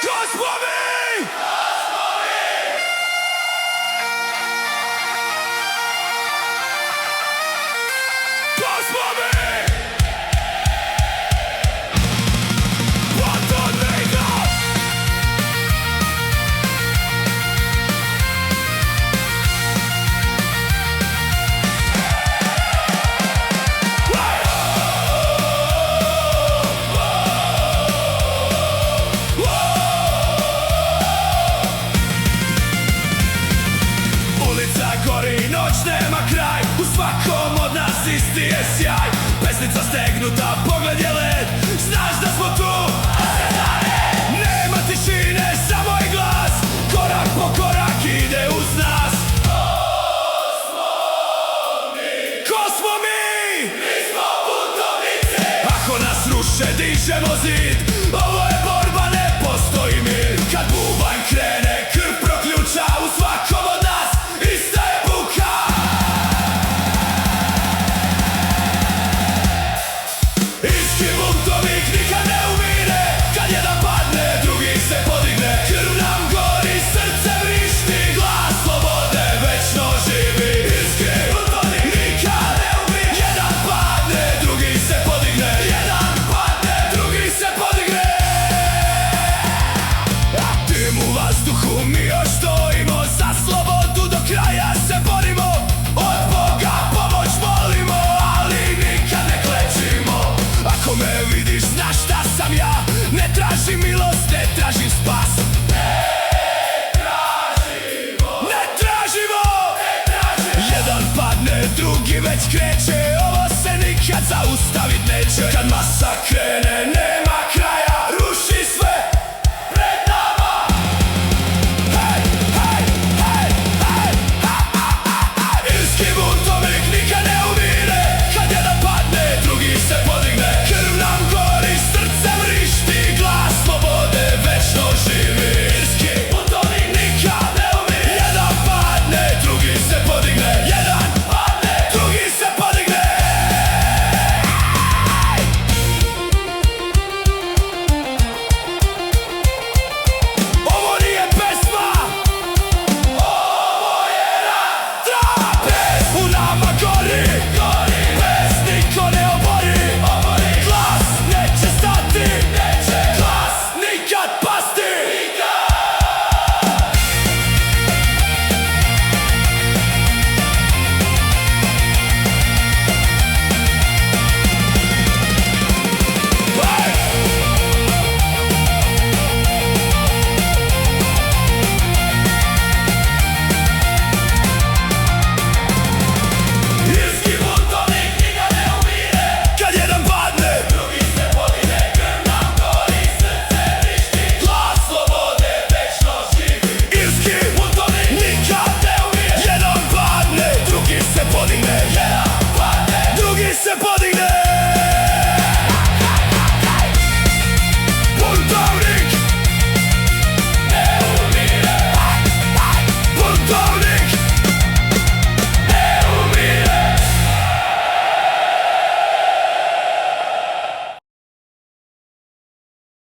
Kosmovi! Kosmovi! Noć nema kraj, u svakom od nas isti je sjaj. Pesnica stegnuta, pogled je led, znaš da smo tu, a se zare. Nema tišine, samo je glas, korak po korak ide uz nas. Ko smo mi? Mi smo buntovnici. Ako nas ruše, dižemo zid, ovo je borba, ne postoji mir. Kad bubanj krene, krv proključa, u svakom od nas ista je buka. Iski buntovnik nikad ne umire, kad jedan padne, drugi se podigne. Krv nam gori, srce vrišti, glas slobode večno živi. Iski buntovnik nikad ne umire, jedan padne, drugi se podigne. Jedan padne, drugi se podigne. A dim u vazduhu, mi još stojimo, za slobodu do kraja se borimo. Od Boga pomoć molimo, ali nikad ne klečimo. Ako me vidiš, znaš šta sam ja, ne tražim milost, ne tražim spas. Ne tražimo. Jedan padne, drugi već kreće, ovo se nikad zaustavit neće. Kad masa krene, nema